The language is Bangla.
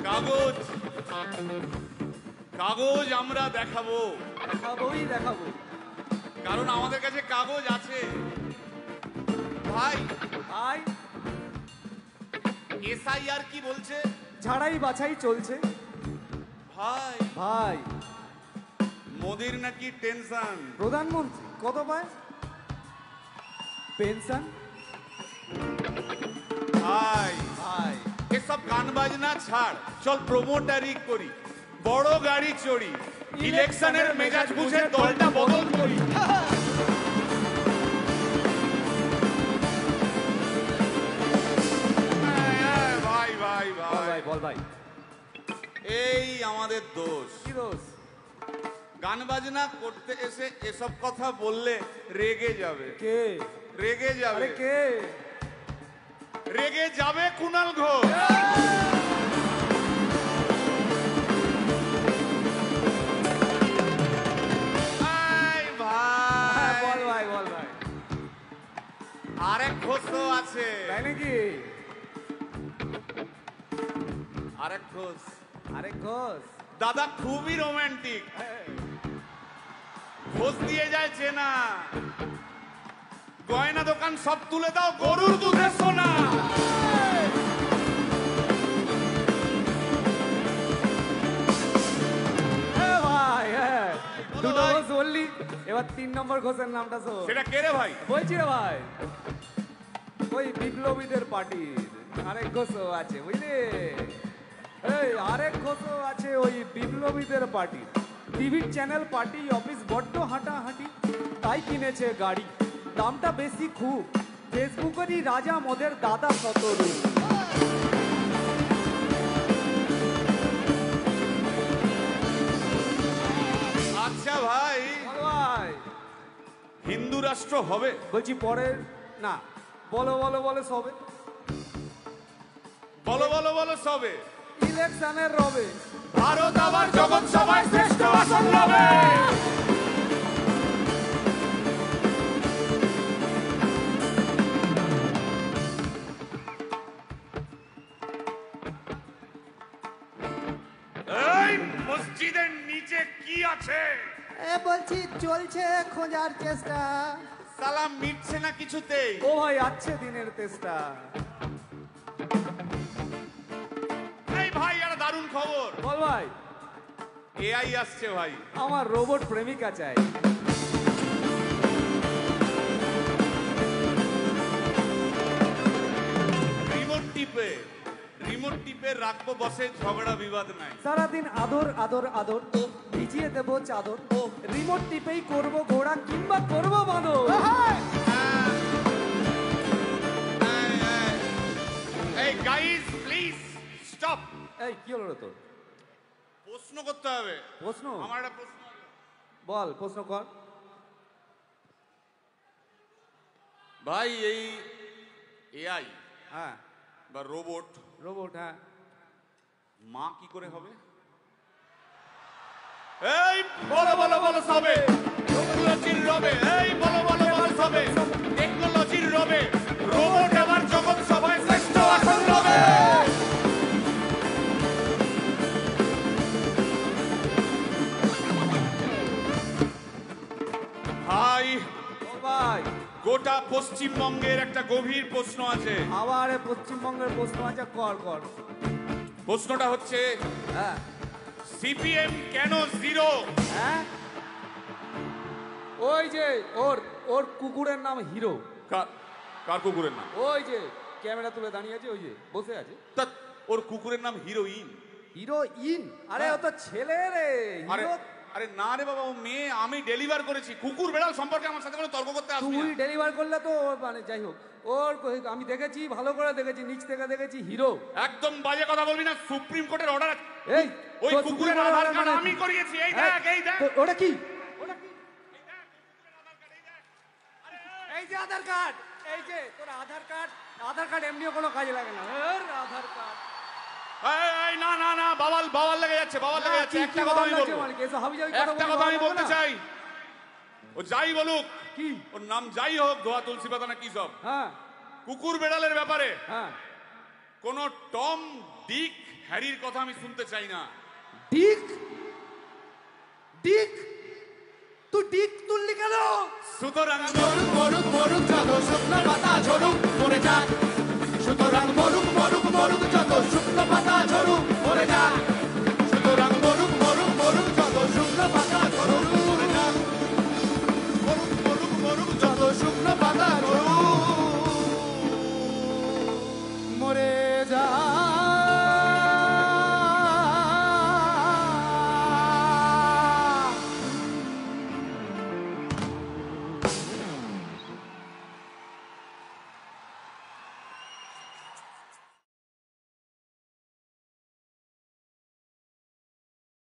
কাগজ কাগজ আমরা দেখাবো, দেখাবো, কারণ আমাদের কাছে কাগজ আছে। ভাই ভাই এসআইআর কি বলছে? ঝাড়াই বাছাই চলছে। ভাই ভাই মোদির নাকি টেনশন। প্রধানমন্ত্রী কত পায় পেনশন? ভাই ভাই এসব গান বাজনা ছাড়, চল প্রমোটারি করি, বড় গাড়ি চড়ি, ইলেকশনের মেজাজ বুঝে দলটা বদল করি। ভাই ভাই ভাই বল ভাই, এই আমাদের দোষ। কি দোষ? গান বাজনা করতে এসে এসব কথা বললে রেগে যাবে। কে রেগে যাবে? আরে কে রেগে যাবে? কুণাল ঘোষ। বল ভাই, বল ভাই। আরেক ঘোষ তো আছে। তাই নাকি? আরেক ঘোষ, আরেক ঘোষ দাদা খুবই রোমান্টিক, ঘোষ দিয়ে যায় চেনা, গয়না দোকান সব তুলে দাও, গরুর দুধের সোনা। ভাই দুটো ঘোষ বললি, এবার 3 নম্বর ঘোষের নামটা শোন। সেটা কে রে ভাই? বলছি রে ভাই, ওই বিপ্লবীদের পার্টির আরেক ঘোষও আছে বুঝলি। এই আরেক ঘোষও আছে ওই বিপ্লবীদের পার্টি। টিভির চ্যানেল পার্টি অফিস বড্ড হাঁটাহাঁটি, তাই কিনেছে গাড়ি, দামটা বেশি খুব, ফেসবুকেরই রাজা মদের দাদা শতরূপ। আচ্ছা ভাই, ভাই হিন্দু রাষ্ট্র হবে? বলছি পরের না, বলো বলো বলো সবে, বলো বলো বলো সবে, ইলেকশনের রবে ভারত আবার জগৎ সভায় শ্রেষ্ঠ আসন লবে। এই মসজিদের নিচে কি আছে? বলছি চলছে খোঁজার চেষ্টা। সালাম মিটছে না কিছুতেই। ও ভাই আছে দিনের চেষ্টা। এই ভাই আর দারুণ খবর। বল ভাই। এআই আসছে ভাই। আমার রোবট প্রেমিকা চাই। রিমোট টিপে রাখবো বসে, ঝগড়া বিবাদ নাই। সারাদিন আদর আদর আদর, ভিজিয়ে দেবো চাদর, রিমোট টিপেই করবো ঘোড়া কিংবা করবো বাঁদর। এই গাইস প্লিজ স্টপ। এই কি হলো রে তোর? প্রশ্ন করতে হবে। প্রশ্ন? আমার একটা প্রশ্ন। বল প্রশ্ন কর ভাই। এই এআই হ্যাঁ বা রোবট, রোবট হ্যাঁ, মা কি করে হবে? এই বলো বলো বলো সবে, টেকনোলজির রবে। এই বলো বলো বলো সবে, টেকনোলজির রবে, রোবট আবার জগৎ সভায় শ্রেষ্ঠ আসন লবে। ভাই ভাই গোটা পশ্চিমবঙ্গের একটা গভীর প্রশ্ন আছে। আবার পশ্চিমবঙ্গের প্রশ্ন আছে, কর কর। প্রশ্নটা হচ্ছে, হ্যাঁ সিপিএম কেন জিরো? হ্যাঁ ওই যে ওর ওর কুকুরের নাম হিরো। কার কুকুরের নাম? ওই যে ক্যামেরা তুলে দাঁড়িয়ে আছে, ওই যে বসে আছে। তা ওর কুকুরের নাম হিরোইন। হিরোইন? আরে ও তো ছেলে রে। হিরো? আরে না রে বাবা, ও মেয়ে। আমি ডেলিভার করেছি। কুকুর বেড়াল সম্পর্কে আমার সাথে কোনো তর্ক করতে আসবি না। তুই ডেলিভার করলে তো মানে যাই হোক, ওর আমি দেখেছি, ভালো করে দেখেছি, নিচ থেকে দেখেছি হিরো। একদম বাজে কথা বলবি না, সুপ্রিম কোর্টের অর্ডার আছে। এই ওই কুকুরের আধার কার্ড আমি করিয়েছি। এই দেখ, এই দেখ। ওটা কি? এই যে আধার কার্ড, এই যে তোর আধার কার্ড। আধার কার্ড এমনিও কোনো কাজে লাগে না। আধার কার্ড। এই না না না, বাবাল বাবাল লেগে যাচ্ছে, বাবাল লেগে যাচ্ছে। একটা কথা আমি বলবো, একটা কথা আমি বলতে চাই। ও যাই বলুক, কি ওর নাম যাই হোক, ধোয়া তুলসী পাতা না কি সব, হ্যাঁ কুকুর বেড়ালের ব্যাপারে হ্যাঁ কোনো টম ডিক হ্যারির কথা আমি শুনতে চাই না। ডিক ডিক তুই ডিক তুললি কেন? সুতরাং মরুক মরুক মরুক যত শুকনো পাতা ঝরুক মরে যাক, সুতরাং মরুক মরুক মরুক যত শুকনো